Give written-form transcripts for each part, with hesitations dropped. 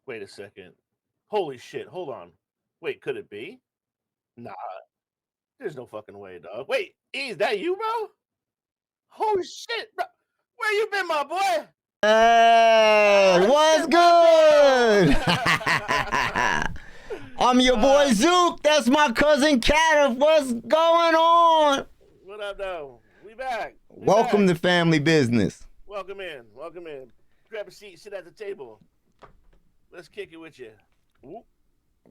Wait a second. Holy shit. Hold on. Wait, could it be? Nah, there's no fucking way, dog. Wait, E, is that you, bro? Holy shit, bro. Where you been, my boy? Hey, Ah, what's shit, what up, good? I'm though? your boy Zook. That's my cousin Cata. What's going on? What up, though? We back. We Welcome back. to Family Business. Welcome in. Welcome in. Grab a seat. Sit at the table. Let's kick it with you. Whoop.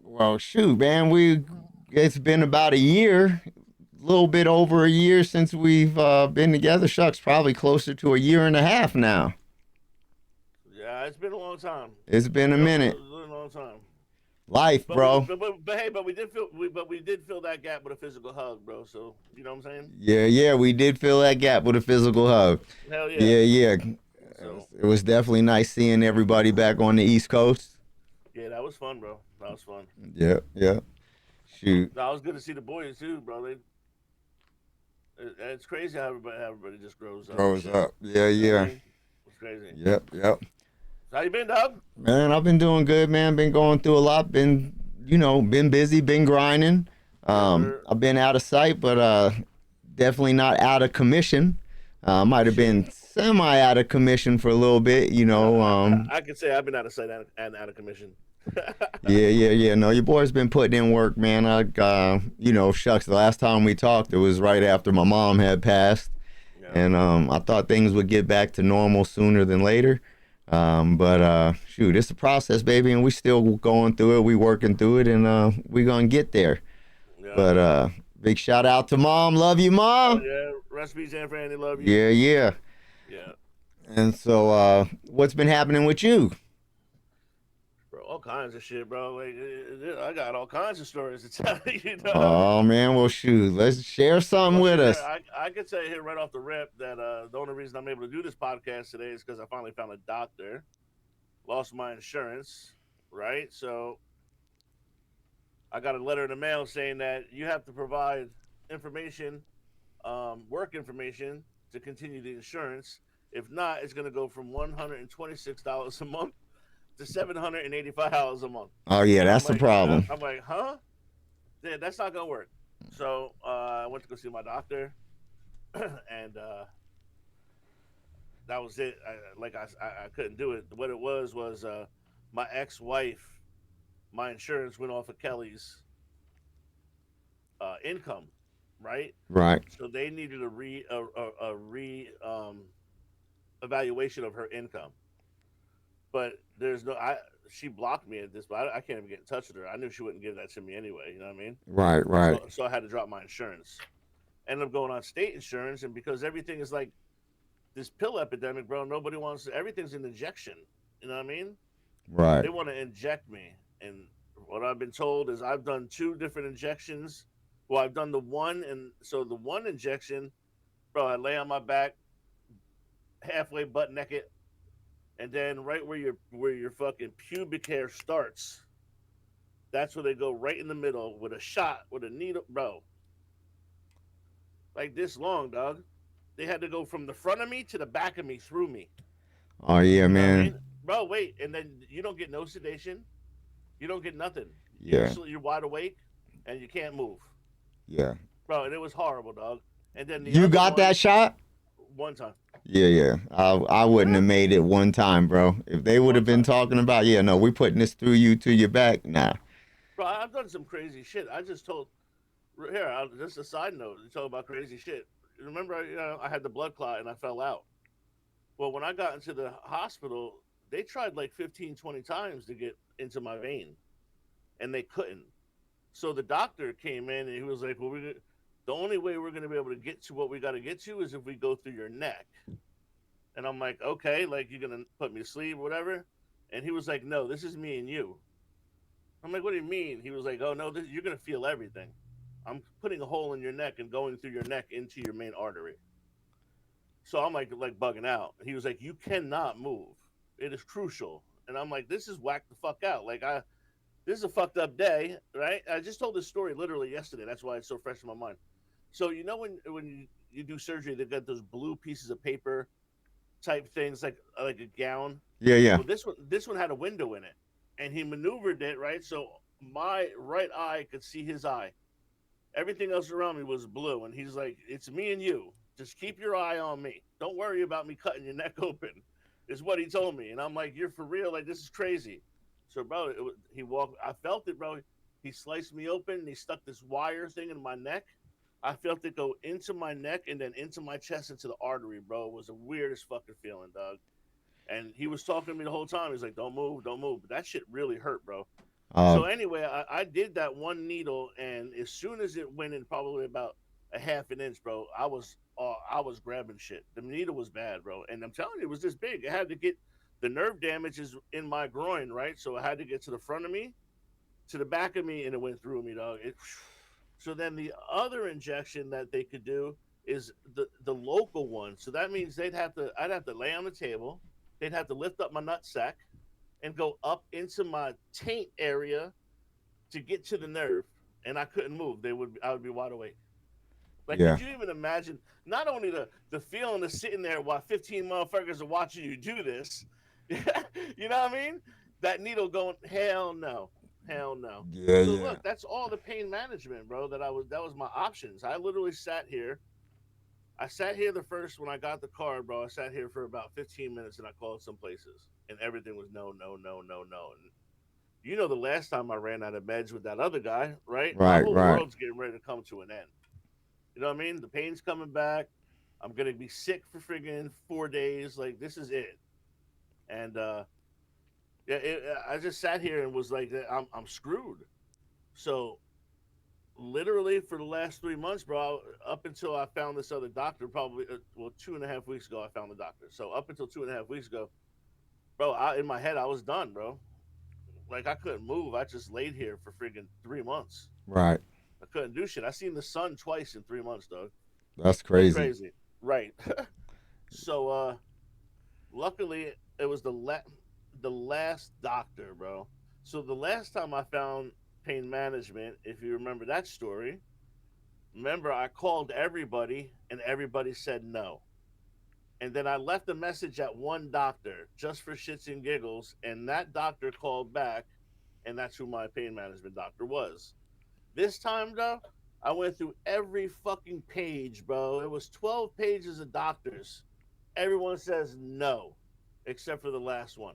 Well, shoot, man, it's been about a year, a little bit over a year since we've been together. Shucks, probably closer to a year and a half now. Yeah, it's been a long time. It's been a minute. It's been a long time. Life, But we, bro. but hey, but we did fill that gap with a physical hug, bro. So you know what I'm saying? Yeah, we did fill that gap with a physical hug. Hell yeah. Yeah. So It was definitely nice seeing everybody back on the East Coast. yeah, that was fun, bro. That was fun. Yeah. Shoot. No, it was good to see the boys too, bro. It's crazy how everybody just grows up. And Grows shit. up. Yeah, You know what I yeah. mean? It's crazy. Yep. So how you been, dog? Man, I've been doing good, man. Been going through a lot. Been busy, been grinding. Yes, sir. I've been out of sight, but definitely not out of commission. Might have Shit. been semi out of commission for a little bit, you know. I could say I've been out of sight and out of commission. Yeah. No, your boy's been putting in work, man. Shucks, the last time we talked, it was right after my mom had passed. Yeah. And I thought things would get back to normal sooner than later. But shoot, it's a process, baby, and we still going through it. We working through it, and we gonna get there. Yeah. But big shout out to mom. Love you, Oh, mom. yeah. Recipes and Fran, they love you. Yeah. Yeah. And so, what's been happening with you? Bro, all kinds of shit, bro. Like, I got all kinds of stories to tell you. You know what I mean? Oh man, well shoot, let's share something Well, with shit, us. I could say here right off the rip that the only reason I'm able to do this podcast today is because I finally found a doctor. Lost my insurance, right? So I got a letter in the mail saying that you have to provide information, work information, to continue the insurance. If not, it's going to go from $126 a month to $785 a month. Oh yeah, that's the problem. I'm like, huh? Yeah, that's not gonna work. So I went to go see my doctor, and that was it. I couldn't do it. What it was my ex-wife. My insurance went off of Kelly's income, right? Right. So they needed a re evaluation of her income. But there's no I. She blocked me at this, but I can't even get in touch with her. I knew she wouldn't give that to me anyway. You know what I mean? Right. So I had to drop my insurance. Ended up going on state insurance, and because everything is like this pill epidemic, bro, nobody wants everything's an injection. You know what I mean? Right. They want to inject me, and what I've been told is I've done two different injections. Well, I've done the one, and so the one injection, bro, I lay on my back, halfway butt naked, and then right where your fucking pubic hair starts, that's where they go right in the middle with a shot with a needle, bro, like this long, dog. They had to go from the front of me to the back of me through me. Oh yeah, You know what I mean, man. bro? Wait, and then you don't get no sedation. You don't get nothing. Yeah. You're wide awake, and you can't move, Yeah. bro. And it was horrible, dog. And then the You other got one, that shot? one time, Yeah. I wouldn't have made it one time, bro. If they would one have been time, talking about, yeah, no, we're putting this through you to your back. Nah. bro. I've done some crazy shit. I just told here. Just a side note. You talk about crazy shit. Remember, I had the blood clot and I fell out. Well, when I got into the hospital, they tried like 15, 20 times to get into my vein, and they couldn't. So the doctor came in and he was like, "Well, the only way we're going to be able to get to what we got to get to is if we go through your neck." And I'm like, "Okay, like you're going to put me to sleep or whatever?" And he was like, "No, this is me and you." I'm like, "What do you mean?" He was like, "Oh no, you're going to feel everything. I'm putting a hole in your neck and going through your neck into your main artery." So I'm like bugging out. He was like, "You cannot move. It is crucial." And I'm like, "This is whack the fuck out. This is a fucked up day, right?" I just told this story literally yesterday. That's why it's so fresh in my mind. So when you do surgery, they got those blue pieces of paper type things like a gown. Yeah. Well, this one had a window in it. and he maneuvered it right so my right eye could see his eye. Everything else around me was blue, and he's like, "It's me and you. Just keep your eye on me. Don't worry about me cutting your neck open." Is what he told me, and I'm like, "You're for real? Like this is crazy." So, bro, he walked. I felt it, bro. He sliced me open, and he stuck this wire thing in my neck. I felt it go into my neck and then into my chest, into the artery, bro. It was the weirdest fucking feeling, dog. And he was talking to me the whole time. He's like, "Don't move, don't move." But that shit really hurt, bro. Uh, So anyway, I did that one needle, and as soon as it went in, probably about a half an inch, bro, I was grabbing shit. The needle was bad, bro, and I'm telling you, it was this big. It had to get the nerve damage is in my groin, right? So it had to get to the front of me, to the back of me, and it went through me, dog. So then the other injection that they could do is the local one. So that means I'd have to lay on the table. They'd have to lift up my nut sack and go up into my taint area to get to the nerve, and I couldn't move. I would be wide awake. Like, yeah, could you even imagine? Not only the feeling of sitting there while 15 motherfuckers are watching you do this, you know what I mean? That needle going, hell no, hell no. yeah, So yeah. look, that's all the pain management, bro. That was my options. I literally sat here. I sat here the first when I got the card, bro. I sat here for about 15 minutes and I called some places, and everything was no, no, no, no, no. And you know, the last time I ran out of meds with that other guy, right? My Right, whole right, world's getting ready to come to an end. You know what I mean? The pain's coming back. I'm gonna be sick for friggin' 4 days. Like this is it. And yeah, I just sat here and was like, I'm screwed. So literally for the last 3 months, bro, up until I found this other doctor, probably 2.5 weeks ago, I found the doctor. So up until 2.5 weeks ago, bro, in my head I was done, bro. Like I couldn't move. I just laid here for friggin' 3 months. right. I couldn't do shit. I seen the sun twice in 3 months, dog. That's Like crazy. crazy. Right. So luckily it was the last doctor, bro. So the last time I found pain management, if you remember that story, remember I called everybody and everybody said no. And then I left a message at one doctor just for shits and giggles, and that doctor called back, and that's who my pain management doctor was. This time, though, I went through every fucking page, bro. It was 12 pages of doctors. Everyone says no, except for the last one.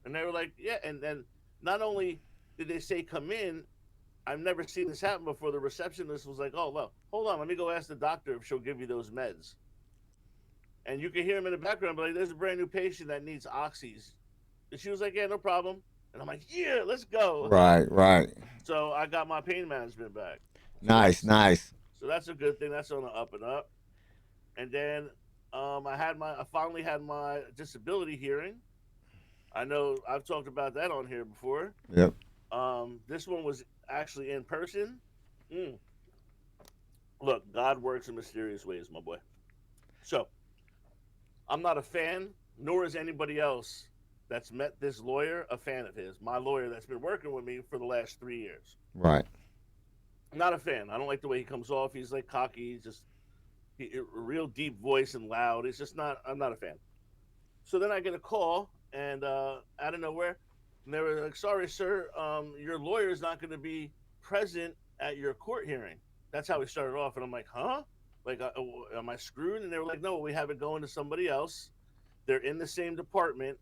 And they were like, yeah. And then not only did they say come in, I've never seen this happen before. The receptionist was like, oh, well, hold on. Let me go ask the doctor if she'll give you those meds. And you can hear him in the background, but like, there's a brand new patient that needs oxys. And she was like, yeah, no problem. And I'm like, yeah, let's go. Right, right. So I got my pain management back. So Nice, nice. that's a good thing. That's on the up and up. And then I finally had my disability hearing. I know I've talked about that on here before. Yep. This one was actually in person. Mm. Look, God works in mysterious ways, my boy. So I'm not a fan, nor is anybody else that's met this lawyer a fan of his. My lawyer that's been working with me for the last 3 years. Right. I'm not a fan. I don't like the way he comes off. He's like cocky. He's just a real deep voice and loud. It's just not. I'm not a fan. So then I get a call and out of nowhere, and they were like, "Sorry, sir, your lawyer is not going to be present at your court hearing." That's how we started off, and I'm like, "Huh? Like, am I screwed?" And they were like, "No, we have it going to somebody else. They're in the same department.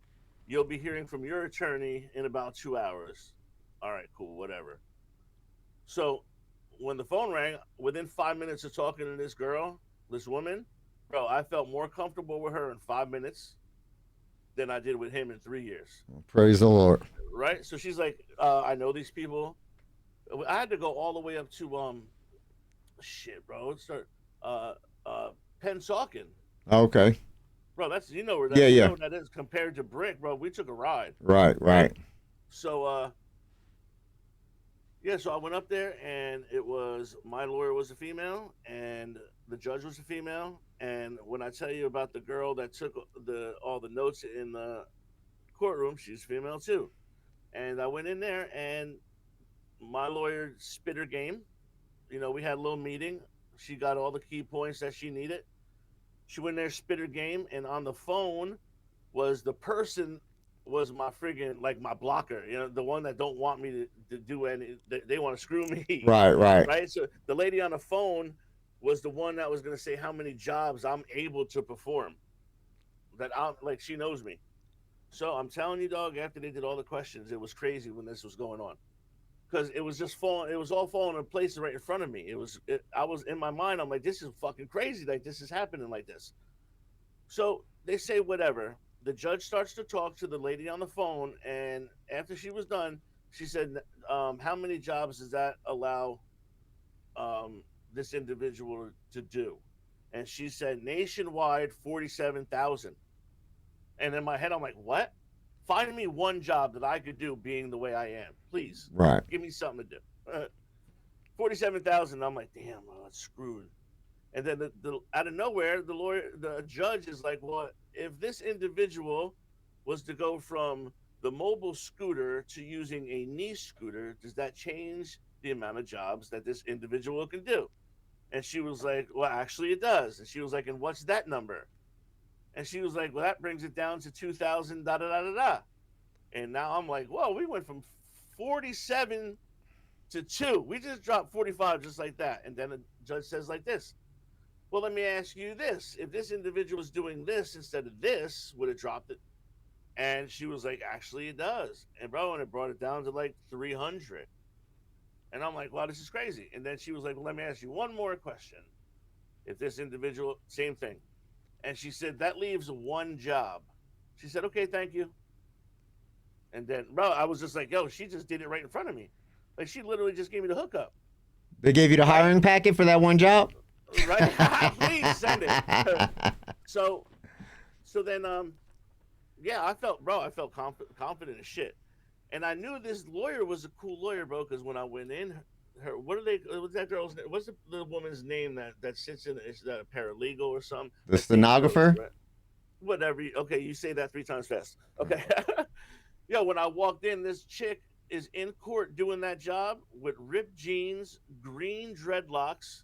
You'll be hearing from your attorney in about 2 hours." All right, cool, whatever. So when the phone rang, within 5 minutes of talking to this girl, this woman, bro, I felt more comfortable with her in 5 minutes than I did with him in 3 years. Praise the Lord. Right? So she's like, I know these people. I had to go all the way up to shit, bro. Let's start uh Pensauken. Okay. Bro, that's Yeah, you know yeah. what that is compared to Brick, bro. We took a ride, Right, right? right. So yeah, so I went up there and it was my lawyer was a female and the judge was a female. And when I tell you about the girl that took the all the notes in the courtroom, she's female too. And I went in there and my lawyer spit her game. You know, we had a little meeting. She got all the key points that she needed. She went in there, spit her game, and on the phone was the person was my friggin' like my blocker, you know, the one that don't want me to do any. They want to screw me, Right, right, right? So the lady on the phone was the one that was gonna say how many jobs I'm able to perform. That I'm like she knows me. So I'm telling you, dog. After they did all the questions, it was crazy when this was going on because it was just falling. It was all falling in place right in front of me. It was. I was in my mind. I'm like, this is fucking crazy. Like this is happening like this. So they say whatever. The judge starts to talk to the lady on the phone, and after she was done, she said, "How many jobs does that allow this individual to do?" And she said, "Nationwide, 47,000." And in my head, I'm like, "What? Find me one job that I could do, being the way I am, please. right. Give me something to do." 47,000. I'm like, "Damn, well, that's screwed." And then out of nowhere, the judge is like, "Well, if this individual was to go from the mobile scooter to using a knee scooter, does that change the amount of jobs that this individual can do?" And she was like, "Well, actually, it does." And she was like, "And what's that number?" And she was like, "Well, that brings it down to 2,000, da da da da da." And now I'm like, "Whoa, we went from 47 to 2. We just dropped 45 just like that." And then the judge says like this, "Well, let me ask you this. If this individual is doing this instead of this, would it drop it?" And she was like, "Actually, it does." And bro, and it brought it down to like 300. And I'm like, "Wow, this is crazy." And then she was like, "Well, let me ask you one more question. If this individual, same thing." And she said, "That leaves one job." She said, "Okay, thank you." And then, bro, I was just like, "Yo, she just did it right in front of me. Like, she literally just gave me the hookup, They gave you the right? hiring packet for that one job? Right? Please send it." so, so then, yeah, I felt confident as shit. And I knew this lawyer was a cool lawyer, bro, because when I went in, what are they, what's that girl's name? What's the woman's name that sits in, is that a paralegal or something The that takes notes, stenographer? right? Whatever. Okay, you say that 3 times fast. Okay. Yo, when I walked in, this chick is in court doing that job with ripped jeans, green dreadlocks,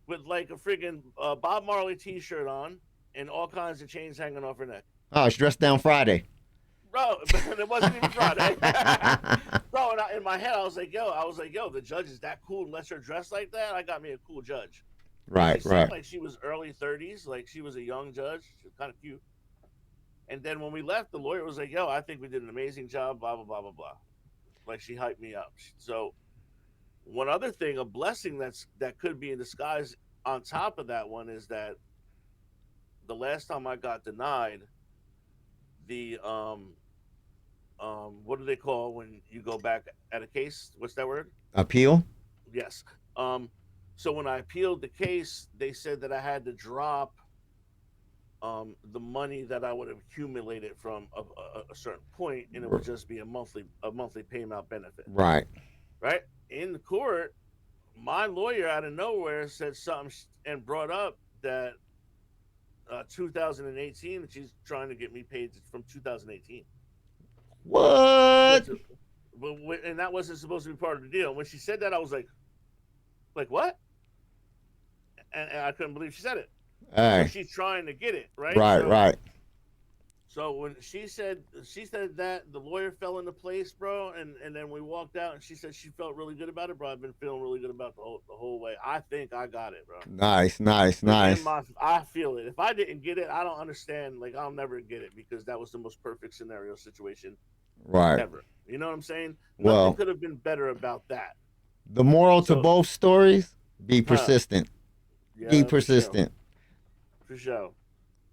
with like a friggin' Bob Marley t-shirt on, and all kinds of chains hanging off her neck. Oh, it's dressed down Friday. Bro, it wasn't even Friday. Bro, and in my head, I was like, yo, the judge is that cool and lets her dress like that. I got me a cool judge. And she Right, seemed right. like she was early 30s, like she was a young judge. She was kind of cute. And then when we left, the lawyer was like, yo, I think we did an amazing job, blah, blah, blah, blah, blah. Like she hyped me up. So one other thing, a blessing that could be in disguise on top of that one is that the last time I got denied, the what do they call when you go back at a case? What's that word? Appeal? Yes. Um, so when I appealed the case, they said that I had to drop the money that I would have accumulated from a certain point, and it would just be a monthly payment benefit. Right. Right in the court, my lawyer out of nowhere said something and brought up that 2018, and she's trying to get me paid from 2018. What? But and that wasn't supposed to be part of the deal. When she said that, I was like what? And I couldn't believe she said it. So Hey. she's trying to get it right. Right, So right. so when she said that, the lawyer fell into place, bro. And then we walked out, and she said she felt really good about it, bro. I've been feeling really good about the whole way. I think I got it, bro. Nice, nice, Like nice. I feel it. If I didn't get it, I don't understand. Like I'll never get it because that was the most perfect scenario situation Right. ever. You know what I'm saying? Nothing Well, could have been better about that. the moral to So, both stories, be huh? persistent. Be Yeah, for sure, persistent. for sure.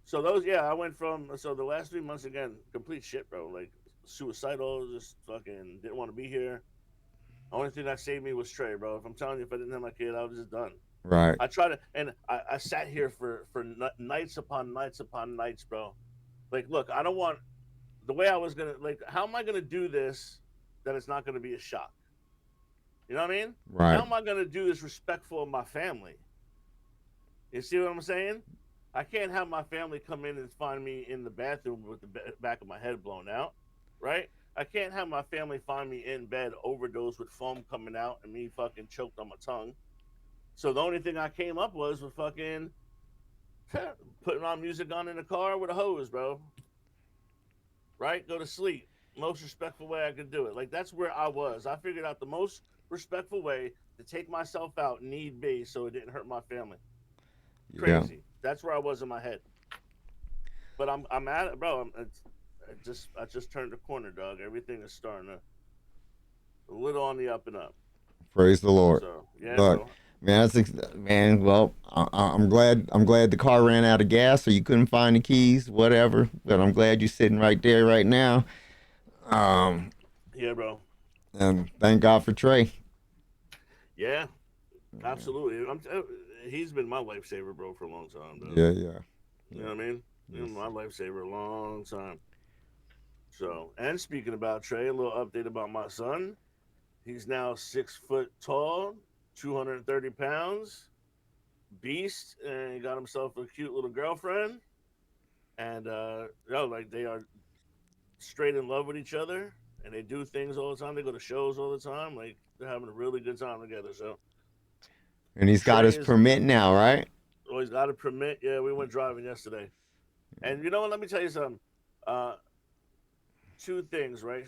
So those, yeah, I went from the last 3 months again, complete shit, bro. Like suicidal, just fucking didn't want to be here. Only thing that saved me was Trey, bro. If I'm telling you, if I didn't have my kid, I was just done. Right. I tried to, and I sat here for nights upon nights upon nights, bro. Like, look, I don't want the way I was gonna like. How am I gonna do this that it's not gonna be a shock? You know what I mean? How Right. am I gonna do this respectful of my family? You see what I'm saying? I can't have my family come in and find me in the bathroom with the back of my head blown out, right? I can't have my family find me in bed overdosed with foam coming out and me fucking choked on my tongue. So the only thing I came up was fucking putting on music on in the car with a hose, bro. right? Go to sleep. Most respectful way I could do it. Like that's where I was. I figured out the most respectful way to take myself out need be so it didn't hurt my family. Yeah. Crazy. That's where I was in my head. But I'm at it, bro. I just turned the corner, dog. Everything is starting to a little on the up and up. Praise the Lord. So yeah, Look, bro. man, man. Well, I'm glad. I'm glad the car ran out of gas, so you couldn't find the keys, whatever. But I'm glad you're sitting right there right now. Um, Yeah, bro. and thank God for Trey. Yeah, absolutely. He's been my lifesaver, bro, for a long time, though. Yeah, yeah, You know yeah. what I mean? He's Yes. been my lifesaver a long time. So, and speaking about Trey, a little update about my son. He's now 6 foot tall, 230 pounds, beast, and he got himself a cute little girlfriend. And like they are straight in love with each other, and they do things all the time. They go to shows all the time. Like they're having a really good time together. So And he's got Trey his is permit now, right? always got a permit. Yeah, we went driving yesterday, and you know what? Let me tell you something. Uh, Two things, right?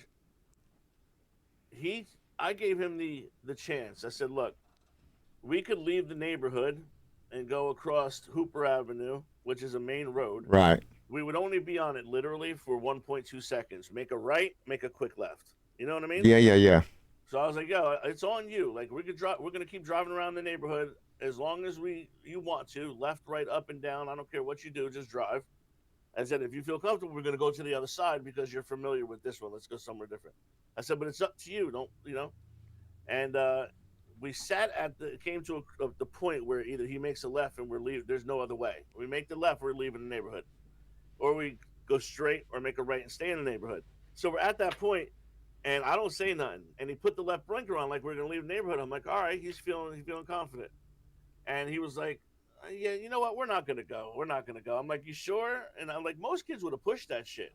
He, I gave him the chance. I said, look, we could leave the neighborhood and go across Hooper Avenue, which is a main road. Right. We would only be on it literally for 1.2 seconds. Make a right, make a quick left. You know what I mean? Yeah, yeah, yeah. So I was like, yo, it's on you. Like we could drive. We're gonna keep driving around the neighborhood as long as you want to, left, right, up and down. I don't care what you do, just drive. I said, if you feel comfortable, we're gonna go to the other side because you're familiar with this one. Let's go somewhere different. I said, but it's up to you. Don't you know? And we sat at the came to the point where either he makes a left and we're leaving. There's no other way. We make the left, we're leaving the neighborhood, or we go straight or make a right and stay in the neighborhood. So we're at that point, and I don't say nothing. And he put the left blinker on, like we're gonna leave the neighborhood. I'm like, all right, he's feeling confident, and he was like, yeah, you know what? We're not gonna go. We're not gonna go. I'm like, you sure? And I'm like, most kids would have pushed that shit.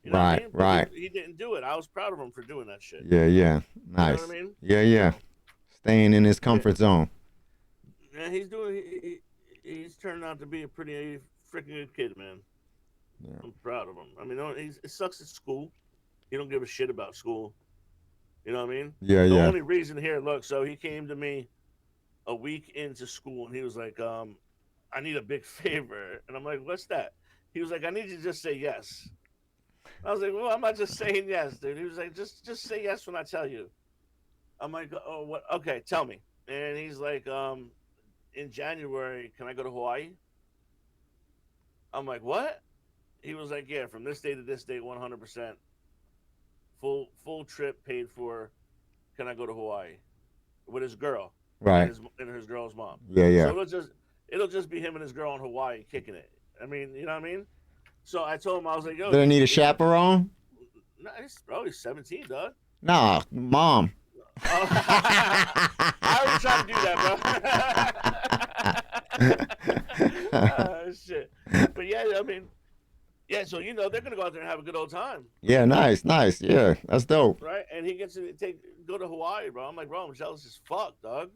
You know what I Right, mean? But right. he didn't do it. I was proud of him for doing that shit. Yeah, yeah. You know what I Nice. mean? Yeah, yeah. So Staying in his yeah, comfort zone. yeah, he's doing. He's turned out to be a pretty freaking good kid, man. Yeah. I'm proud of him. I mean, it sucks at school. He don't give a shit about school. You know what I mean? Yeah, The yeah. only reason here, look, so he came to me a week into school and he was like, I need a big favor. And I'm like, what's that? He was like, I need you to just say yes. I was like, well, I'm not just saying yes, dude. He was like, just say yes when I tell you. I'm like, oh, what? Okay, tell me. And he's like, in January, can I go to Hawaii? I'm like, what? He was like, yeah, from this day to this date, 100%, full trip paid for. Can I go to Hawaii with his girl Right. and his girl's mom? Yeah, So yeah. it'll just be him and his girl in Hawaii kicking it. I mean, you know what I mean? So I told him I was like, yo, Did I you need a is it? chaperone? No, he's probably 17, dog. Nah, mom. I already tried to do that, bro. Shit. But yeah, I mean, yeah. So they're gonna go out there and have a good old time, Yeah, nice, nice. Yeah, that's dope. right? And he gets to go to Hawaii, bro. I'm like, bro, I'm jealous as fuck, dog.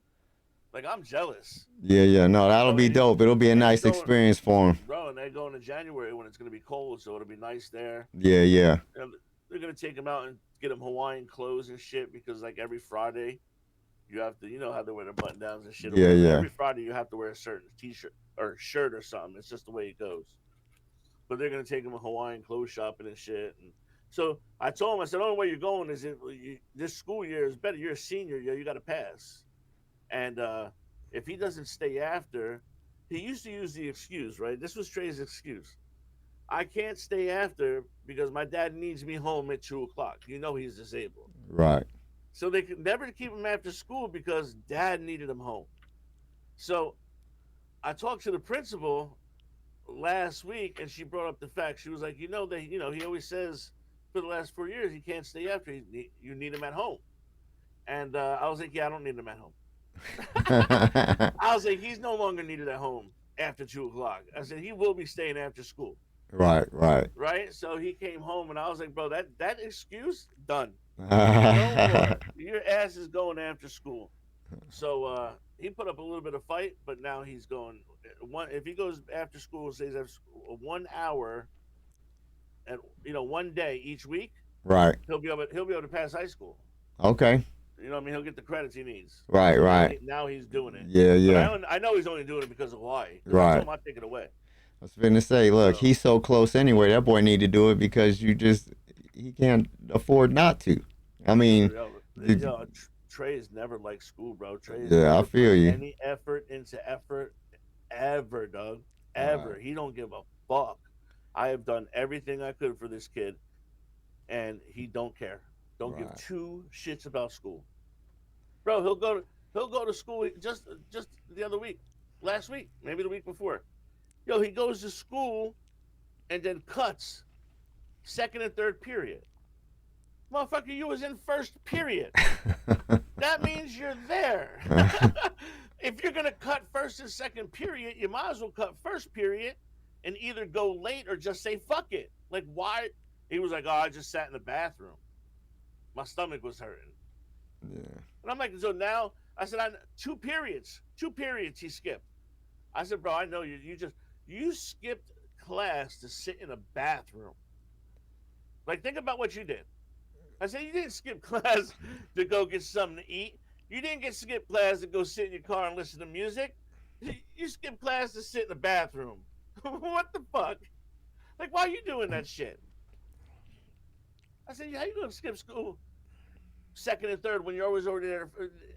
Like I'm jealous. Yeah, yeah. No, that'll So be dope. It'll be a and he's nice going, experience for him. bro, and they're going to January when it's gonna be cold, so it'll be nice there. Yeah, yeah. And they're gonna take him out and get him Hawaiian clothes and shit because like every Friday you have to, how they wear their button downs and shit or Yeah, whatever. yeah. Every Friday you have to wear a certain t-shirt or shirt or something. It's just the way it goes. But they're gonna take him a Hawaiian clothes shopping and shit. And so I told him, I said, the only way you're going is this school year is better. You're a senior, you got to pass. And if he doesn't stay after, he used to use the excuse, right? This was Trey's excuse. I can't stay after because my dad needs me home at 2 o'clock. He's disabled. Right. So they could never keep him after school because dad needed him home. So I talked to the principal last week and she brought up the fact. She was like, he always says for the last 4 years he can't stay after. You need him at home. And I was like, yeah, I don't need him at home. I was like, he's no longer needed at home after 2 o'clock. I said, he will be staying after school. Right, right. Right? So he came home and I was like, bro, that excuse, done. No more. Your ass is going after school. So he put up a little bit of fight, but now he's going. If he goes after school, stays after school, 1 hour and one day each week, Right. he'll be able to pass high school. Okay. You know what I mean? He'll get the credits he needs. Right. So now Right. he's doing it. Yeah. But Yeah. I know he's only doing it because of Hawaii. Because I told Right. him I'd take it away. I was going to say, look, So he's so close anyway. That boy need to do it because he can't afford not to. I mean, the, Trey's never liked school, bro. Trey's yeah, I never put feel you. any effort into effort ever, Doug. Right. Ever. He don't give a fuck. I have done everything I could for this kid, and he don't care. Don't give Right. two shits about school, bro. He'll go to school just the other week, last week, maybe the week before. Yo, he goes to school and then cuts second and third period. Motherfucker, you was in first period. That means you're there. If you're gonna cut first and second period, you might as well cut first period and either go late or just say fuck it. Like why? He was like, oh, I just sat in the bathroom. My stomach was hurting. Yeah. And I'm like, so now I said, two periods he skipped. I said, bro, I know you skipped class to sit in a bathroom. Like think about what you did. I said, you didn't skip class to go get something to eat. You didn't skip class to go sit in your car and listen to music. You skipped class to sit in the bathroom. What the fuck? Like, why are you doing that shit? I said, how you gonna skip school second and third when you're always already there?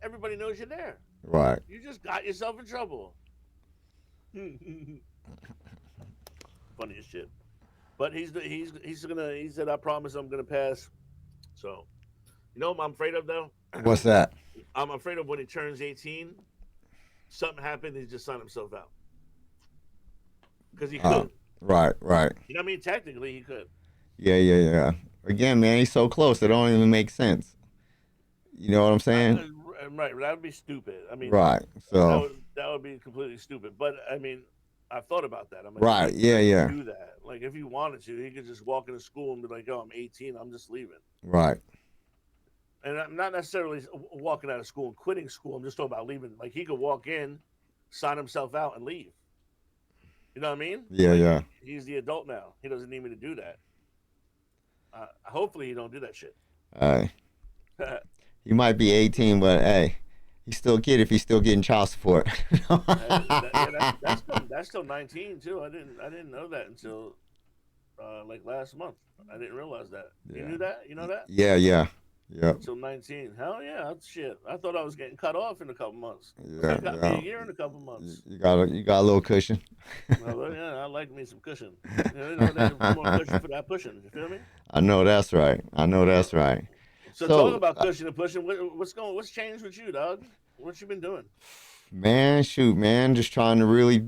Everybody knows you're there. Right. You just got yourself in trouble. Funny as shit. But he said, I promise I'm gonna pass. So, you know what I'm afraid of though? What's that? I'm afraid of when he turns 18, something happened, he just signed himself out. Because he could. Right. Right. You know what I mean? Technically, he could. Yeah. Yeah. Yeah. Again, man, he's so close. It don't even make sense. You know what I'm saying? Right. That would be stupid. I mean, Right. So. that would be completely stupid. But, I mean, I thought about that. I'm like, Right. Yeah. he Yeah. could do that. Like, if he wanted to, he could just walk into school and be like, oh, I'm 18. I'm just leaving. Right. And I'm not necessarily walking out of school and quitting school. I'm just talking about leaving. Like, he could walk in, sign himself out, and leave. You know what I mean? Yeah. Like, Yeah. he's the adult now. He doesn't need me to do that. Hopefully, he don't do that shit. Hey, he might be 18, but hey, he's still a kid if he's still getting child support. That's still 19 too. I didn't know that until like last month. I didn't realize that. Yeah. You knew that? You know that? Yeah. Yeah. Yep. Until 19. Hell yeah, that's shit. I thought I was getting cut off in a couple months. Yeah. Got me a year in a couple months. You got a little cushion. Well, yeah, I like me some cushion. You know, more cushion for that pushing. You feel me? I know that's right. So talking about cushion and pushing, what's changed with you, dog? What you been doing? Man, shoot, man, just trying to really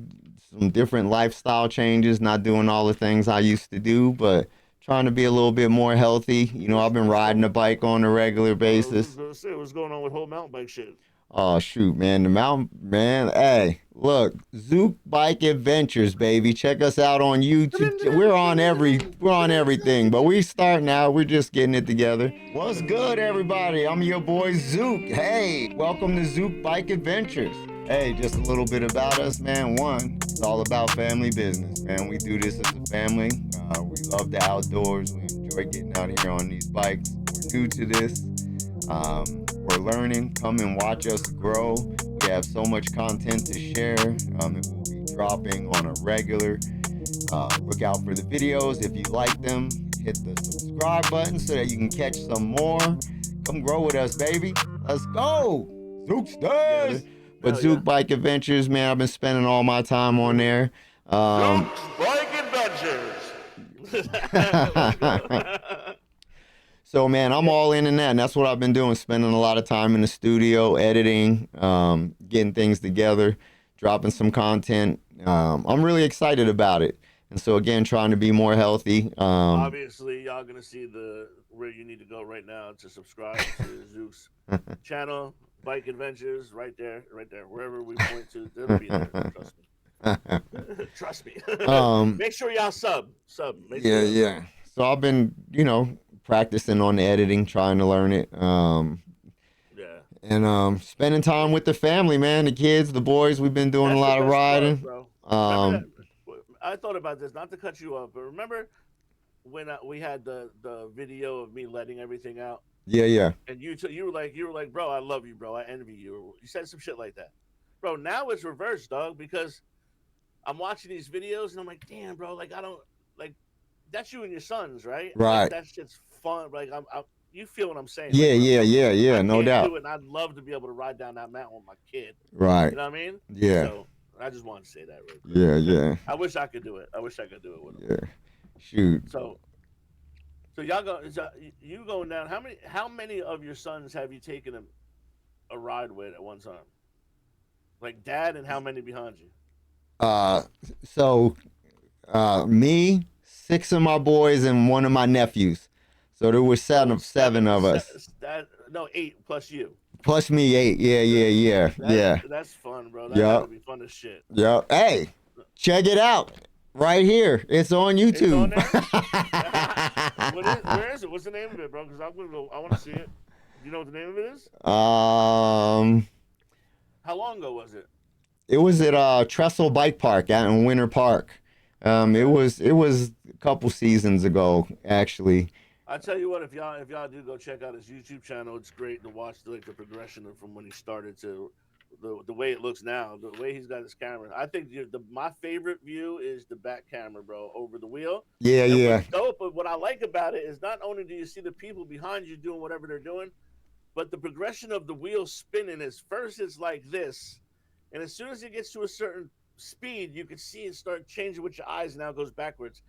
some different lifestyle changes, not doing all the things I used to do, but trying to be a little bit more healthy. You know, I've been riding a bike on a regular basis. What's going on with whole mountain bike shit? Oh shoot, man, the mountain man. Hey, look, Zook Bike Adventures, baby. Check us out on YouTube. We're on everything, but we starting out. We're just getting it together. What's good, everybody? I'm your boy Zook. Hey, welcome to Zook Bike Adventures. Hey, just a little bit about us, man. One, it's all about family business, man. We do this as a family. We love the outdoors. We enjoy getting out here on these bikes. We're new to this. We're learning. Come and watch us grow. We have so much content to share. It will be dropping on a regular. Look out for the videos. If you like them, hit the subscribe button so that you can catch some more. Come grow with us, baby. Let's go. Zooksters. But Zook Bike Adventures, man, I've been spending all my time on there. Zook's Bike Adventures. So, man, I'm all in that, and that's what I've been doing, spending a lot of time in the studio, editing, getting things together, dropping some content. I'm really excited about it. And so, again, trying to be more healthy. Obviously, y'all going to see where you need to go right now to subscribe to Zook's channel, Bike Adventures, right there. Wherever we point to, it'll be there. Trust me. Make sure y'all sub. Yeah. So I've been, practicing on the editing, trying to learn it. And spending time with the family, man, the kids, the boys. We've been doing a lot of riding. Part, bro. I thought about this, not to cut you off, but remember when we had the video of me letting everything out, Yeah, yeah. and you were like, bro, I love you, bro, I envy you. You said some shit like that, bro. Now it's reversed, dog, because I'm watching these videos and I'm like, damn, bro, like I don't like that's you and your sons, right? Like Right. that shit's fun. Like you feel what I'm saying, like Yeah, what I'm yeah, talking yeah, about. yeah. I No can't doubt. do it, and I'd love to be able to ride down that mountain with my kid. Right. You know what I mean? Yeah. So I just wanted to say that real quick. Yeah, yeah, I wish I could do it. I wish I could do it with him. yeah. Shoot. So so y'all go. So you going down? How many of your sons have you taken a ride with at one time? Like dad, and how many behind you? Uh, so me, six of my boys, and one of my nephews. So there was So seven of us. no, eight plus you. Plus me, eight. Yeah, yeah, yeah, yeah. That's fun, bro. That had to Yep, be fun as shit. yep. Hey, check it out. Right here. It's on It's on YouTube. there. Where is it? What's the name of it, bro? Because I'm gonna go. I want to see it. Do you know what the name of it is? um, How long ago was it? it was at Trestle Bike Park out in Winter Park. Okay. It was a couple seasons ago, actually. I tell you what, if y'all do go check out his YouTube channel, it's great to watch the progression from when he started to the way it looks now, the way he's got his camera. I think my favorite view is the back camera, bro, over the wheel. Yeah, And yeah. what's dope, but what I like about it is not only do you see the people behind you doing whatever they're doing, but the progression of the wheel spinning is first it's like this, and as soon as it gets to a certain speed, you can see it start changing with your eyes, and now it goes backwards.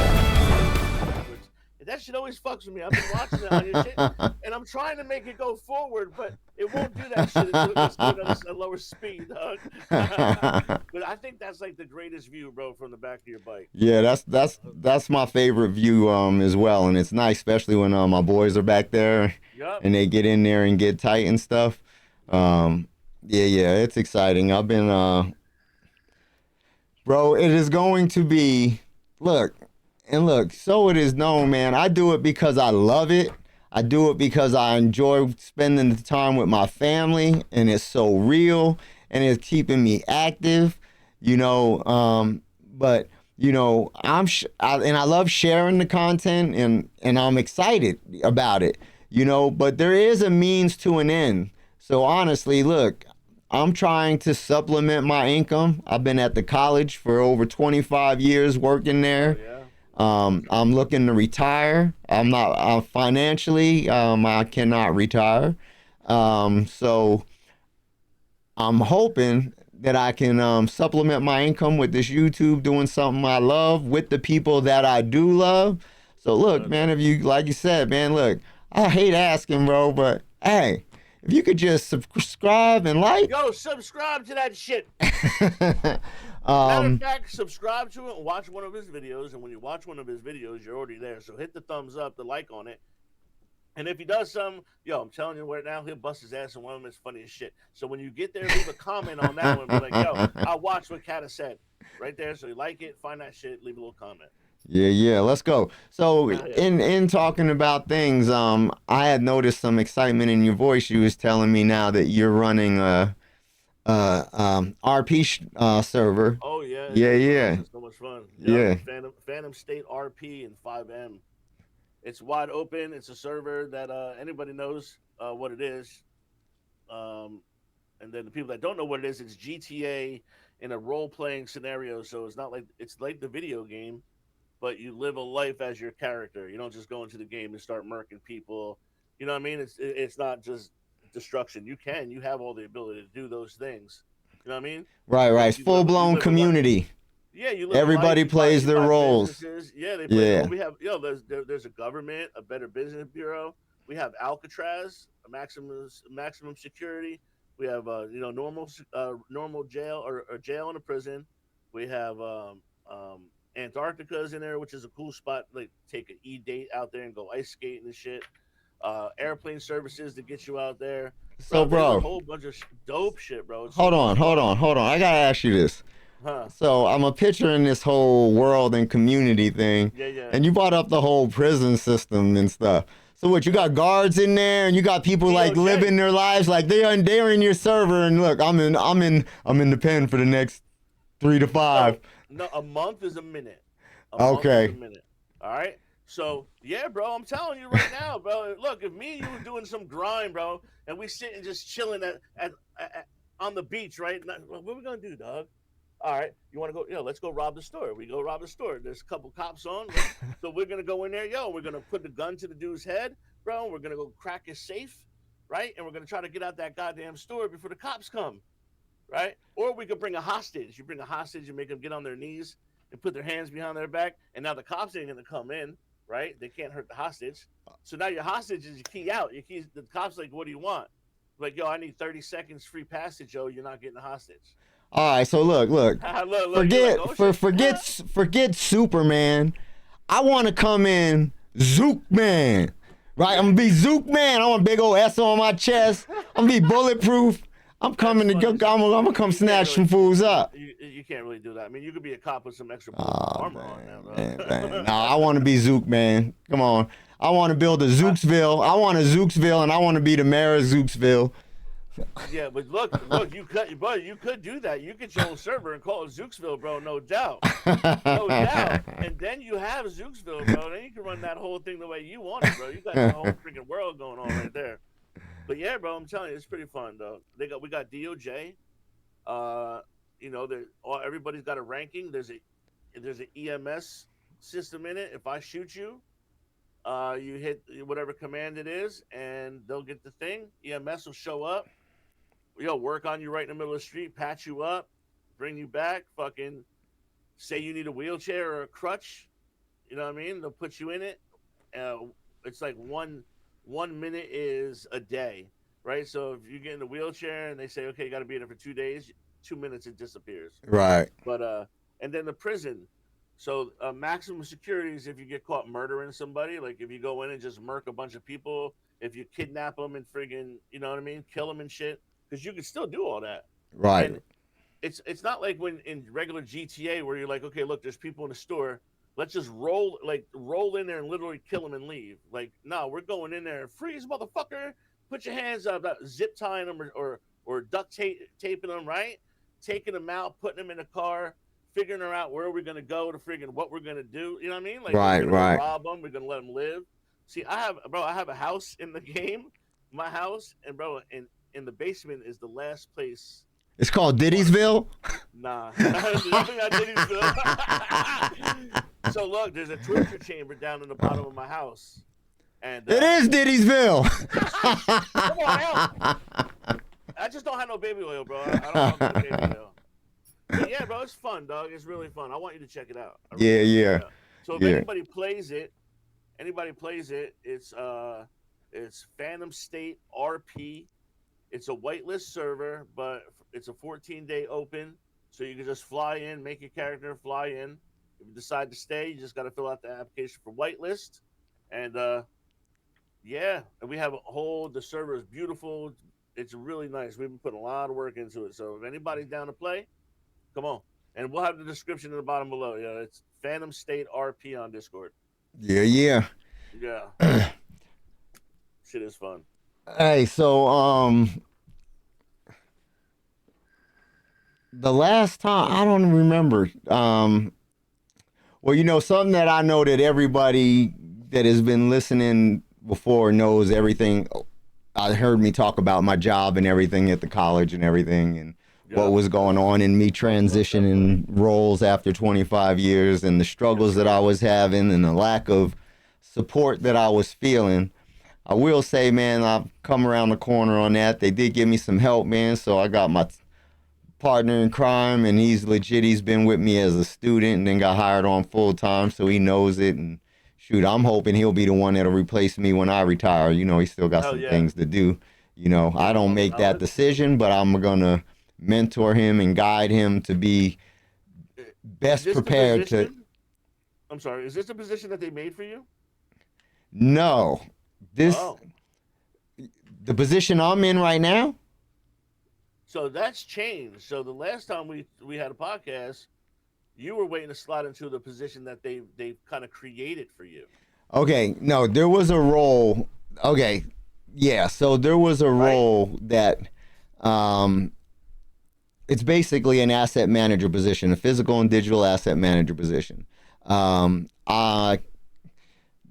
Backwards. And that shit always fucks with me. I've been watching it on your shit, and I'm trying to make it go forward, but it won't do that shit until it gets to a lower speed, dog. But I think that's like the greatest view, bro, from the back of your bike. Yeah, that's my favorite view as well, and it's nice, especially when my boys are back there Yup. and they get in there and get tight and stuff. Yeah, yeah, it's exciting. I've been bro, it is going to be look, and look, so it is known, man. I do it because I love it. I do it because I enjoy spending the time with my family, and it's so real, and it's keeping me active, you know. But you know, and I love sharing the content, and I'm excited about it, you know. But there is a means to an end. So honestly, look, I'm trying to supplement my income. I've been at the college for over 25 years working Oh there. yeah. I'm looking to retire. I'm not financially. I cannot retire. So I'm hoping that I can supplement my income with this YouTube, doing something I love with the people that I do love. So look, Good. man, if you like you said, man, look, I hate asking, bro, but hey, if you could just subscribe and like. Yo, subscribe to that shit. Matter of um, fact, subscribe to it and watch one of his videos. And when you watch one of his videos, you're already there. So hit the thumbs up, the like on it. And if he does some, yo, I'm telling you right now, he'll bust his ass in one of them. It's funny as shit. So when you get there, leave a comment on that one. Be like, yo, I watched what Cata said. Right there. So you like it, find that shit, leave a little comment. Yeah, yeah, let's go. So Yeah. in talking about things, I had noticed some excitement in your voice. You was telling me now that you're running a RP server. Oh yeah, it Yeah, is, bro. yeah, It's so much fun. Yep. yeah. Phantom State RP and 5M. It's wide open. It's a server that anybody knows what it is. And then the people that don't know what it is, it's GTA in a role playing scenario. So it's like the video game, but you live a life as your character. You don't just go into the game and start murking people. You know what I mean? It's not just destruction. You have all the ability to do those things. You know what I mean? Right, right. It's You full live you blown live a life. community. Yeah, you live a life. Everybody plays You their buy roles. businesses. Yeah, they play. Yeah. We have there's a government, a Better Business Bureau. We have Alcatraz, a maximum security. We have normal jail or jail and a prison. We have Antarctica's in there, which is a cool spot. Like take an date out there and go ice skating and shit. Airplane services to get you out there. So, Bro, there's a bro, whole bunch of dope shit, bro. It's so hold much on, hold fun. on, hold on. I gotta ask you this. Huh? So I'm a picture in this whole world and community thing, Yeah, yeah. and you brought up the whole prison system and stuff. So what? You got guards in there, and you got people like DOJ. living their lives like they're in your server. And look, I'm in the pen for the next 3 to 5. No, no. A month is a minute. A month is a Okay. minute. All right. So yeah, bro, I'm telling you right now, bro. Look, if me and you were doing some grind, bro, and we sitting just chilling at on the beach, right? What are we gonna do, dog? All right, you want to go? Yo, let's go rob the store. We go rob the store. There's a couple cops on, so we're gonna go in there. Yo, we're gonna put the gun to the dude's head, bro. We're gonna go crack his safe, right? And we're gonna try to get out that goddamn store before the cops come, right? Or we could bring a hostage. You bring a hostage and make them get on their knees and put their hands behind their back. And now the cops ain't gonna come in, right? They can't hurt the hostage. So now your hostage is your key out. Your key. The cops like, what do you want? Like, yo, I need 30 seconds free passage. Yo, you're not getting a hostage. All right. So look, Look, you're like, oh shit. forget Superman. I want to come in Zook Man. Right? I'm gonna be Zook Man. I want a big old S on my chest. I'm gonna be bulletproof. I'm coming to go. I'm gonna come snatch some fools up. You can't really do that. I mean, you could be a cop with some extra Oh, armor on now, bro. man. No, I want to be Zook, man. Come on. I want to build a Zooksville. I want a Zooksville, and I want to be the mayor of Zooksville. Yeah, but look, you could do that. You get your own server and call it Zooksville, bro. No doubt, no doubt. And then you have Zooksville, bro. Then you can run that whole thing the way you want it, bro. You got the whole freaking world going on right there. But yeah, bro, I'm telling you, it's pretty fun, though. We got DOJ. You know, everybody's got a ranking. There's an EMS system in it. If I shoot you, you hit whatever command it is, and they'll get the thing. EMS will show up. Work on you right in the middle of the street, patch you up, bring you back. Fucking say you need a wheelchair or a crutch. You know what I mean? They'll put you in it. It's like 1 minute is a day, right? So if you get in the wheelchair and they say, okay, you got to be in it for 2 days, 2 minutes it disappears. Right. But and then the prison. So maximum security is if you get caught murdering somebody, like if you go in and just murk a bunch of people, if you kidnap them and friggin', you know what I mean, kill them and shit, because you can still do all that. Right. And it's not like when in regular GTA where you're like, okay, look, there's people in the store. Let's just roll in there and literally kill them and leave. Like, no, we're going in there and freeze, motherfucker. Put your hands up, zip tying them or duct taping them, right? Taking them out, putting them in a car, figuring out where we're gonna go to friggin' what we're gonna do. You know what I mean? Like, right, we're gonna right. rob them. We're gonna let them live. See, I have a house in the game, my house, and bro, in the basement is the last place. It's called Diddy'sville? Nah. Nothing on Diddy'sville. So look, there's a torture chamber down in the bottom of my house. And it is Diddy'sville. Come on, help. I just don't have no baby oil, bro. I don't have no baby oil. But yeah, bro, it's fun, dog. It's really fun. I want you to check it out. Yeah. So if anybody plays it, it's Phantom State RP. It's a whitelist server, but it's a 14-day open, so you can just fly in, make your character, fly in. If you decide to stay, you just got to fill out the application for whitelist, and yeah, and we have the server is beautiful. It's really nice. We've been putting a lot of work into it. So if anybody's down to play, come on, and we'll have the description in the bottom below. Yeah, it's Phantom State RP on Discord. Yeah. Shit is fun. Hey, so the last time I don't remember. Well, something that I know that everybody that has been listening before knows everything. I heard me talk about my job and everything at the college and everything, and what was going on, and me transitioning roles after 25 years, and the struggles that I was having, and the lack of support that I was feeling. I will say, man, I've come around the corner on that. They did give me some help, man. So I got my partner in crime, and he's legit. He's been with me as a student and then got hired on full time, so he knows it. And shoot, I'm hoping he'll be the one that'll replace me when I retire. He still got some things to do. I don't make that decision, but I'm going to mentor him and guide him to be best prepared to. I'm sorry, is this a position that they made for you? No. The position I'm in right now? So that's changed. So the last time we had a podcast, you were waiting to slide into the position that they kind of created for you, Okay, no, there was a role. Okay, yeah, so there was a right? role that um, it's basically an asset manager position, a physical and digital asset manager position. Um, uh,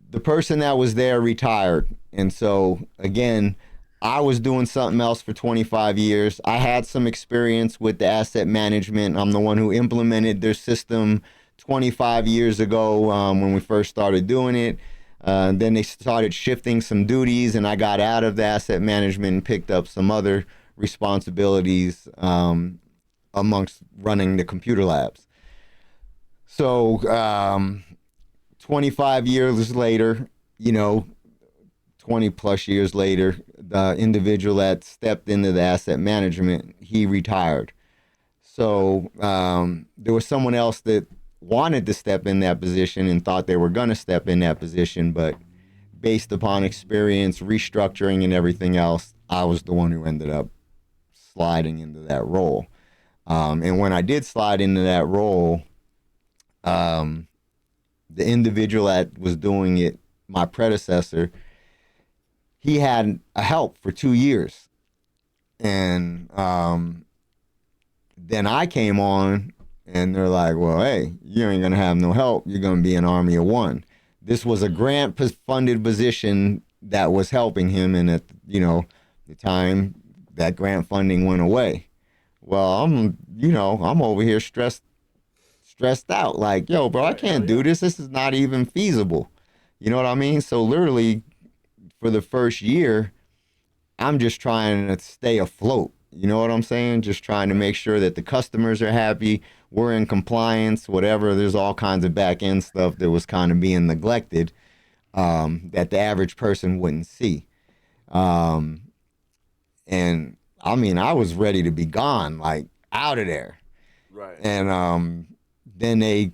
the person that was there retired. And so, again, I was doing something else for 25 years. I had some experience with the asset management. I'm the one who implemented their system 25 years ago when we first started doing it. Then they started shifting some duties, and I got out of the asset management and picked up some other responsibilities amongst running the computer labs. So, 25 years later, you know, 20 plus years later, the individual that stepped into the asset management, he retired. So there was someone else that wanted to step in that position and thought they were going to step in that position, but based upon experience, restructuring, and everything else, I was the one who ended up sliding into that role. And when I did slide into that role, um, the individual that was doing it, my predecessor, he had a help for 2 years. And then I came on and they're like, well, hey, you ain't going to have no help. You're going to be an army of one. This was a grant funded position that was helping him. And at, the time that grant funding went away. Well, I'm over here stressed out. Like, yo, bro, I Right. Hell can't do yeah. this. This is not even feasible. You know what I mean? So literally for the first year, I'm just trying to stay afloat. You know what I'm saying? Just trying to Right. make sure that the customers are happy, we're in compliance, whatever. There's all kinds of back end stuff that was kind of being neglected that the average person wouldn't see. Um, and I mean, I was ready to be gone, like out of there. Right. And then they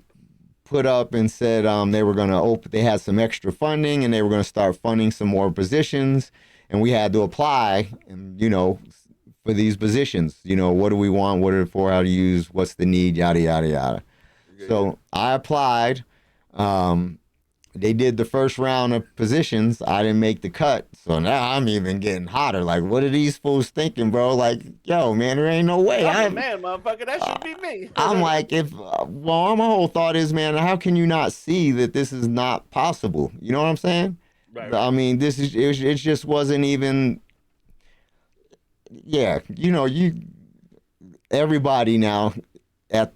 put up and said they were going to open, they had some extra funding and they were going to start funding some more positions. And we had to apply, and, for these positions. What do we want? What are it for? How to use? What's the need? Yada, yada, yada. Yeah. Yeah. So I applied. Um, they did the first round of positions. I didn't make the cut. So now I'm even getting hotter. Like, what are these fools thinking, bro? Like, yo, man, there ain't no way. I'm the man, motherfucker. That Uh, should be me. I'm like, well, my whole thought is, man, how can you not see that this is not possible? You know what I'm saying? Right. I Right. mean, it just wasn't even, yeah, everybody now at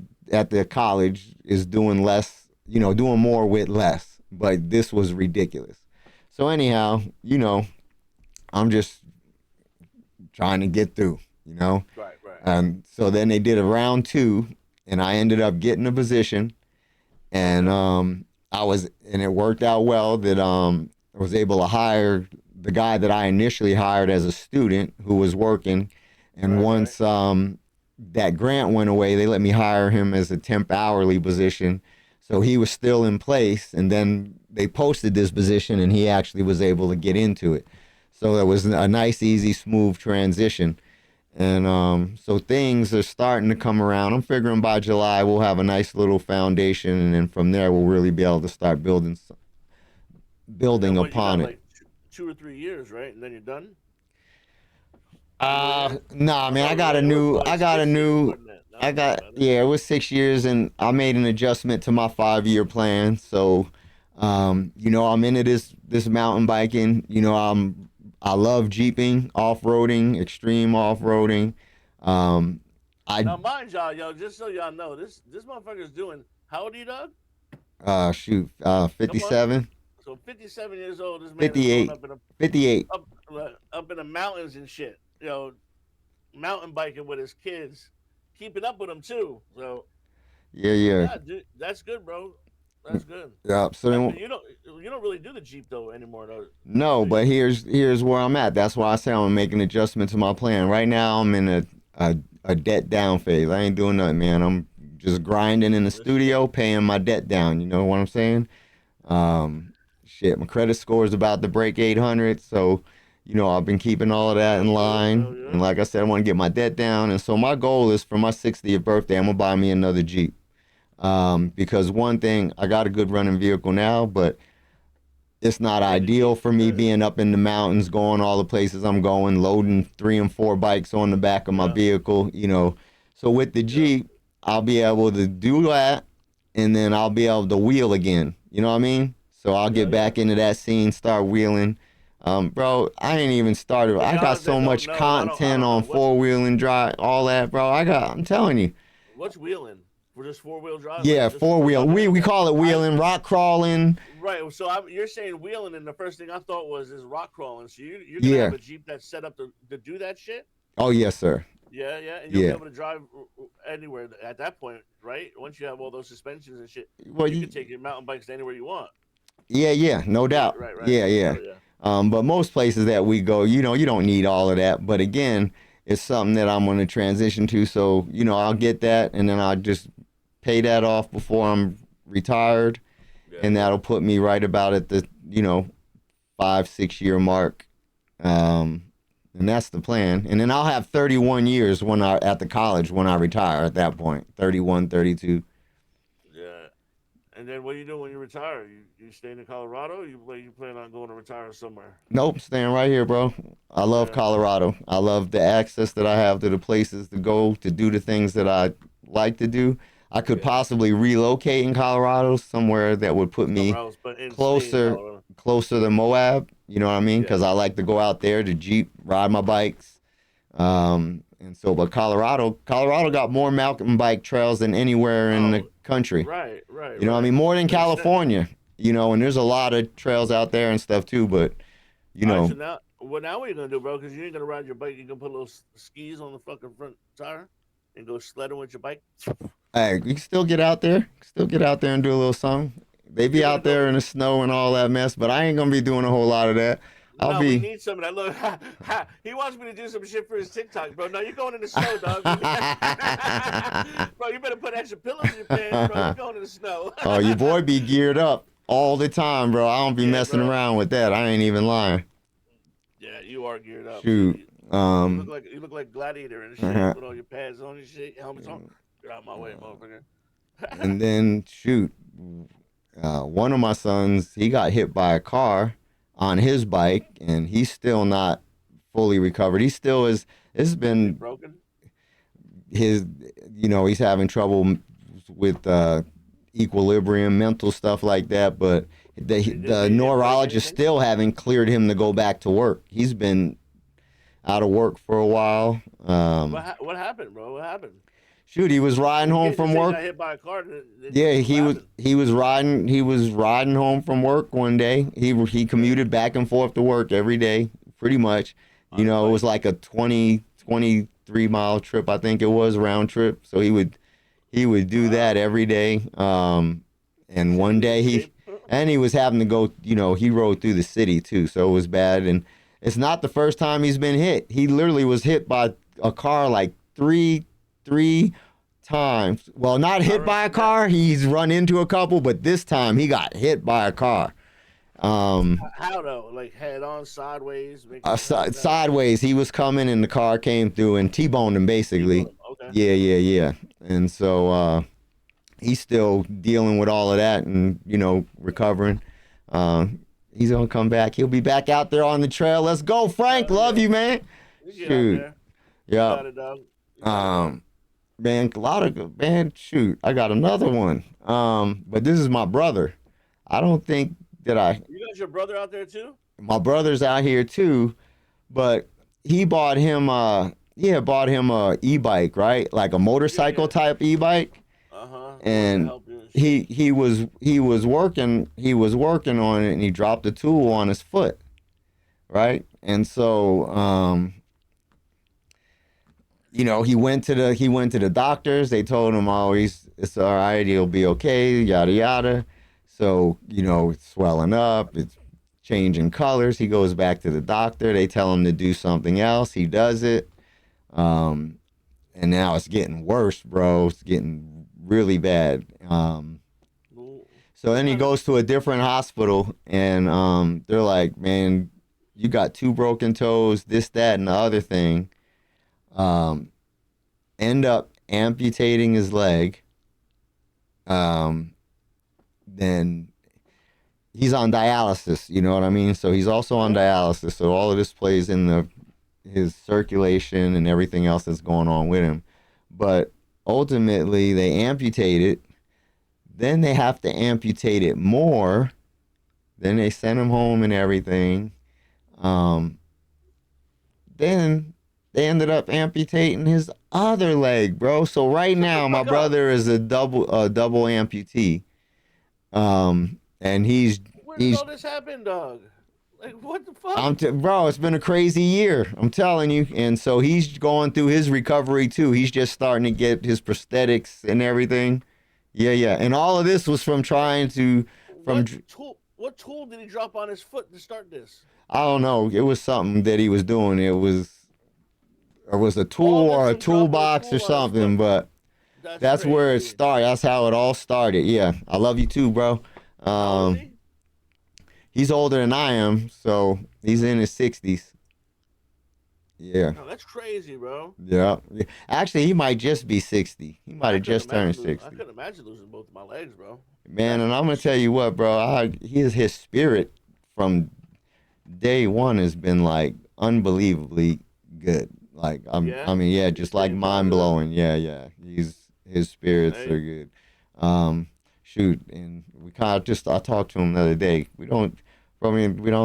the college is doing less, doing more with less. But this was ridiculous. So anyhow, I'm just trying to get through, Right. Right. And so then they did a round two, and I ended up getting a position, and Okay. and it worked out well that I was able to hire the guy that I initially hired as a student who was working, and Right. Right. once that grant went away, they let me hire him as a temp hourly position. So he was still in place, and then they posted this position, and he actually was able to get into it. So it was a nice, easy, smooth transition. And so things are starting to come around. I'm figuring by July we'll have a nice little foundation, and then from there we'll really be able to start And then building what? You upon got it. like 2 or 3 years, right? And then you're done. 2 more years. Nah, man, Oh, really? I It's got a 6 years new, more than that. Oh, my bad. yeah, it was 6 years, and I made an adjustment to my 5 year plan. So, I'm into this mountain biking. I love jeeping, off roading, extreme off roading. Um, I Now, mind y'all, yo, just so y'all know, this motherfucker's doing. How old are you, dog? shoot, Come on. 57, So 57 years old. This man is going 58, up in a 58. up in the mountains and shit. Mountain biking with his kids, keeping up with them too. So Yeah, yeah, yeah, dude, that's good, bro. That's good. yeah. So But then, you don't really do the Jeep though anymore, though, no, do you? but here's where I'm at. That's why I say I'm gonna make an adjustment to my plan. Right now, I'm in a debt down phase. I ain't doing nothing, man. I'm just grinding in the This shit. studio, paying my debt down. You know what I'm saying? Um, Shit, my credit score is about to break 800. So, I've been keeping all of that in line. Yeah. And like I said, I want to get my debt down. And so my goal is for my 60th birthday, I'm going to buy me another Jeep. Because one thing, I got a good running vehicle now, but it's not ideal for me being up in the mountains, going all the places I'm going, loading 3 and 4 bikes on the back of my vehicle, So with the Jeep, I'll be able to do that, and then I'll be able to wheel again. You know what I mean? So I'll get back into that scene, start wheeling. Bro, I ain't even started. I got so much content on 4-wheeling drive, all that, bro. I'm telling you. What's wheeling? We're just 4-wheel drive. Yeah, like, 4-wheel. We call it wheeling, rock crawling. Right. So you're saying wheeling, and the first thing I thought was rock crawling. So you're gonna have a Jeep that's set up to do that shit. Oh yes, sir. Yeah, and you'll be able to drive anywhere at that point, right? Once you have all those suspensions and shit, you can take your mountain bikes anywhere you want. Yeah, no doubt. Right. Yeah. But most places that we go, you don't need all of that. But again, it's something that I'm going to transition to. So, I'll get that, and then I'll just pay that off before I'm retired. And that'll put me right about at the, 5-6 year mark. And that's the plan. And then I'll have 31 years at the college when I retire at that point. 31, 32. Yeah. And then what do you do when you retire? You staying in Colorado? You plan on going to retire somewhere? Nope, staying right here, bro. I love Colorado. I love the access that I have to the places to go to do the things that I like to do. I could possibly relocate in Colorado somewhere that would put me closer to Moab. You know what I mean? Because I like to go out there to Jeep, ride my bikes. But Colorado got more mountain bike trails than anywhere in the country. Right. You know what I mean? More than California. And there's a lot of trails out there and stuff too, but, Right, so now what are you going to do, bro? Because you ain't going to ride your bike. You can put little skis on the fucking front tire and go sledding with your bike. Hey, you can still get out there. And do a little something. They be out there in the snow and all that mess, but I ain't going to be doing a whole lot of that. We need some of that. Look, he wants me to do some shit for his TikTok, bro. No, you're going in the snow, dog. Bro, you better put extra pillows in your pants, bro. You're going in the snow. Oh, your boy be geared up all the time, bro. I don't be messing around with that. I ain't even lying. Yeah, you are geared up. Shoot. You look like Gladiator and shit with all your pads on and shit, helmets on. Get out of my way, motherfucker. And then, shoot, one of my sons, he got hit by a car on his bike, and he's still not fully recovered. He still is. It's been broken. He's having trouble with equilibrium, mental stuff like that. But the neurologist still haven't cleared him to go back to work. He's been out of work for a while. What happened, bro? What happened? Shoot, he was riding home from work. Got hit by a car. Yeah, he was riding home from work one day. He commuted back and forth to work every day, pretty much. It was like a 23-mile trip, I think it was, round trip. So he would do that every day. And one day he was having to go, he rode through the city too, so it was bad. And it's not the first time he's been hit. He literally was hit by a car like three times. Well, not hit by a car. He's run into a couple, but this time he got hit by a car. How though? Like head on, sideways? Sideways. He was coming and the car came through and T-boned him basically. Okay. Yeah. And so he's still dealing with all of that and, recovering. He's going to come back. He'll be back out there on the trail. Let's go, Frank. Love you, man. Shoot. Yeah. Shoot, I got another one. But this is my brother. I don't think that You got your brother out there too? My brother's out here too, but he bought him a e-bike, right? Like a motorcycle type e-bike. And he was working on it and he dropped a tool on his foot. Right? And so he went to the doctors. They told him, "Oh, it's all right. He'll be okay." Yada yada. So it's swelling up. It's changing colors. He goes back to the doctor. They tell him to do something else. He does it, and now it's getting worse, bro. It's getting really bad. So then he goes to a different hospital, and they're like, "Man, you got 2 broken toes, this, that, and the other thing. Um, End up amputating his leg. Um, then he's on dialysis. You know what I mean? So he's also on dialysis. So all of this plays in his circulation and everything else that's going on with him. But ultimately, they amputate it. Then they have to amputate it more. Then they send him home and everything. Um, then they ended up amputating his other leg, bro. So right Shut the now, my fuck up. brother is a double amputee. And Where did all this happen, dog? Like, what the fuck? bro, it's been a crazy year. I'm telling you. And so he's going through his recovery too. He's just starting to get his prosthetics and everything. Yeah, yeah. And all of this was from trying to What tool did he drop on his foot to start this? I don't know. It was something that he was doing. It was a tool All this or a from dropping a toolbox or tool on his something, foot. but that's where it crazy. started. That's how it all started. Yeah. I love you too, bro. How old is he? He's older than I am, so he's in his 60s. Yeah. No, that's crazy, bro. Yeah. Actually, he might just be 60. He might have just turned 60. I couldn't imagine losing both of my legs, bro. Man, and I'm going to tell you what, bro. His spirit from day one has been like unbelievably good. Like I mean, yeah, just like mind blowing. Yeah, yeah. His spirits are good. Shoot, and I talked to him the other day. We don't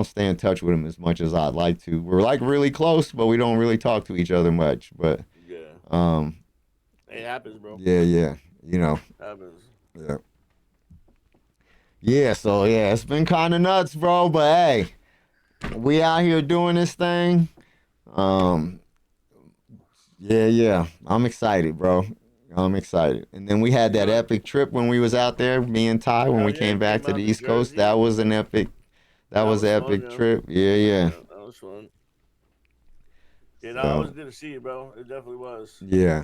stay in touch with him as much as I'd like to. We're like really close, but we don't really talk to each other much. But it happens, bro. Yeah, yeah. You know. Happens. Yeah. Yeah, so yeah, it's been kind of nuts, bro. But hey, we out here doing this thing. Yeah, yeah. I'm excited, bro. I'm excited. And then we had that epic trip when we was out there, me and Ty, when we came back to the East Coast. That was an epic. That was an epic trip. Yeah, yeah. That was fun. Yeah, no, it was good to see you, bro. It definitely was. Yeah,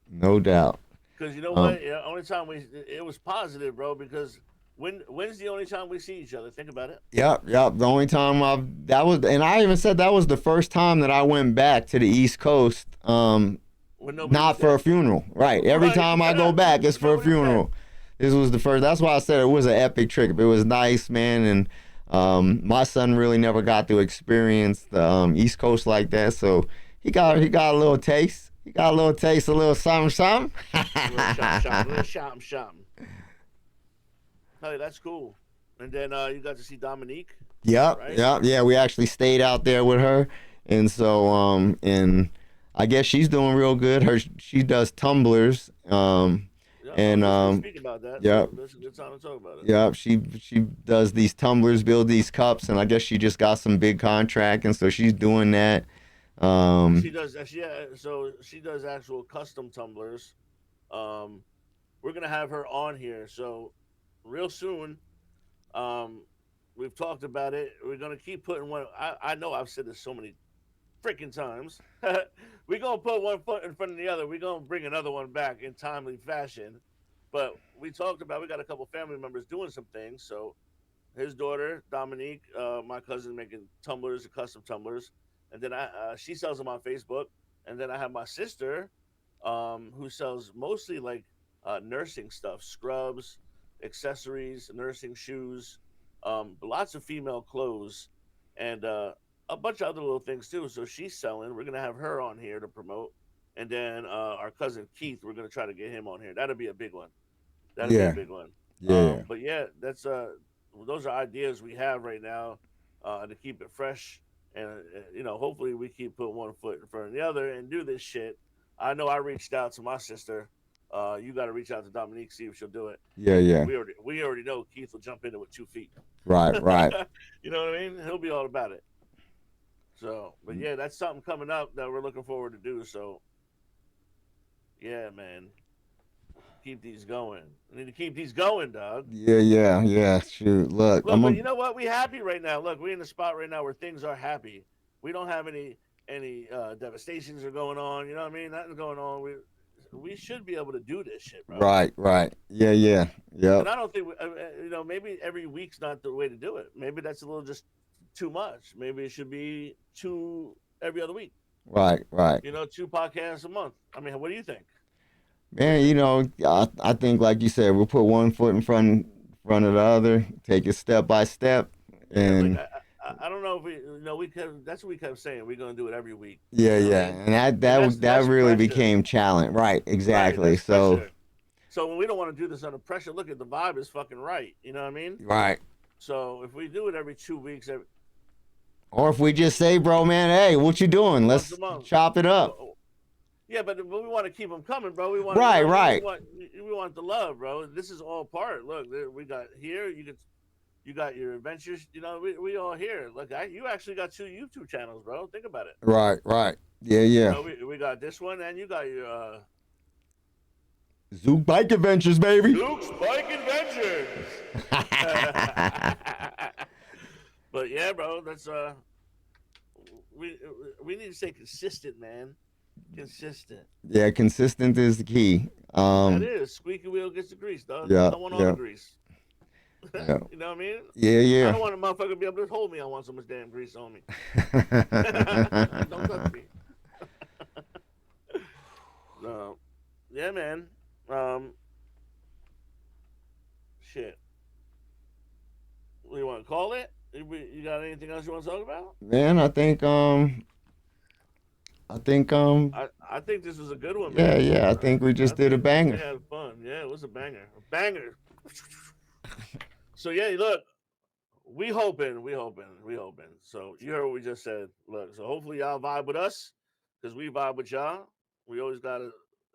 no doubt. Because you know what? Only time it was positive, bro. Because when's the only time we see each other? Think about it. Yep. The only time and I even said that was the first time that I went back to the East Coast. Not for a funeral, right? Every time I go back, it's for a funeral. This was the first. That's why I said it was an epic trip. It was nice, man, and my son really never got to experience the East Coast like that, so he got a little taste. He got a little taste, a little something, something. A little something. Hey, that's cool. And then you got to see Dominique. Yep, right? Yeah. We actually stayed out there with her, and so and I guess she's doing real good. She does tumblers. Speak about that. Yep. So that's a good time to talk about it. Yep. She does these tumblers, build these cups, and I guess she just got some big contract, and so she's doing that. She does. Yeah. So she does actual custom tumblers. We're gonna have her on here. So real soon. We've talked about it. We're gonna keep putting one. I know I've said this so many freaking times. We're gonna put one foot in front of the other. We're gonna bring another one back in timely fashion. But we talked about we got a couple family members doing some things. So his daughter Dominique, my cousin, making tumblers, custom tumblers, and then she sells them on Facebook. And then I have my sister, who sells mostly like nursing stuff, scrubs, accessories, nursing shoes, lots of female clothes, and a bunch of other little things too. So she's selling. We're gonna have her on here to promote, and then our cousin Keith, we're gonna try to get him on here. That'll be a big one. That'll be a big one. Yeah. But yeah, that's those are ideas we have right now to keep it fresh, and hopefully we keep putting one foot in front of the other and do this shit. I know I reached out to my sister. You got to reach out to Dominique, see if she'll do it. Yeah. We already know Keith will jump into it with 2 feet. Right. You know what I mean? He'll be all about it. So, but yeah, that's something coming up that we're looking forward to do. So, yeah, man, keep these going. We need to keep these going, dog. Yeah. Shoot, look. But you know what? We happy right now. Look, we're in the spot right now where things are happy. We don't have any devastations are going on. You know what I mean? Nothing's going on. We should be able to do this shit, bro. Right. Yeah. And I don't think maybe every week's not the way to do it. Maybe that's a little just too much. Maybe it should be two every other week. Right, right. 2 podcasts a month. I mean, what do you think? What do you Man, think? I think like you said, we'll put one foot in front of the other, take it step by step, Yeah, like and I don't know if we kept, that's what we kept saying. We're gonna do it every week. yeah, You know what I yeah, mean? and that And that that that's really pressure, became challenge. Right, right? exactly. That's So, pressure. So when we don't want to do this under pressure, look at the vibe is fucking right. You know what I mean? right. So if we do it every 2 weeks, Or if we just say, bro, man, hey, what you doing? once a Let's month. chop it up. Yeah, but we want to keep them coming, bro. We want, Right, right. we want the love, bro. This is all part. Look, we got here. You got your adventures. We all here. Look, you actually got 2 YouTube channels, bro. Think about it. Right, right. Yeah, yeah. We got this one, and you got your Zook Bike Adventures, baby. Zook's Bike Adventures. But yeah, bro, that's we need to stay consistent, man. Consistent. Yeah, consistent is the key. That is squeaky wheel gets the grease, dog. Yeah, I want all the yeah, grease. yeah, You know what I mean? yeah, I yeah. don't want a motherfucker to be able to hold me. I want so much damn grease on me. Don't touch me. No. Yeah, man. Um, shit. What do you want to call it? You got anything else you want to talk about? Man, I think I think this was a good one, yeah, man. yeah, I think we I just did a think we banger. had fun. Yeah, it was a banger. A banger. So yeah, look, we hoping. So you heard what we just said. Look, so hopefully y'all vibe with us because we vibe with y'all. We always got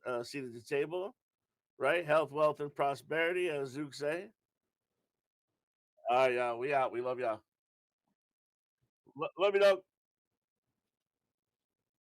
a seat at the table, right? Health, wealth, and prosperity, as Zook say. All right, y'all. We out. We love y'all. Love you, dog.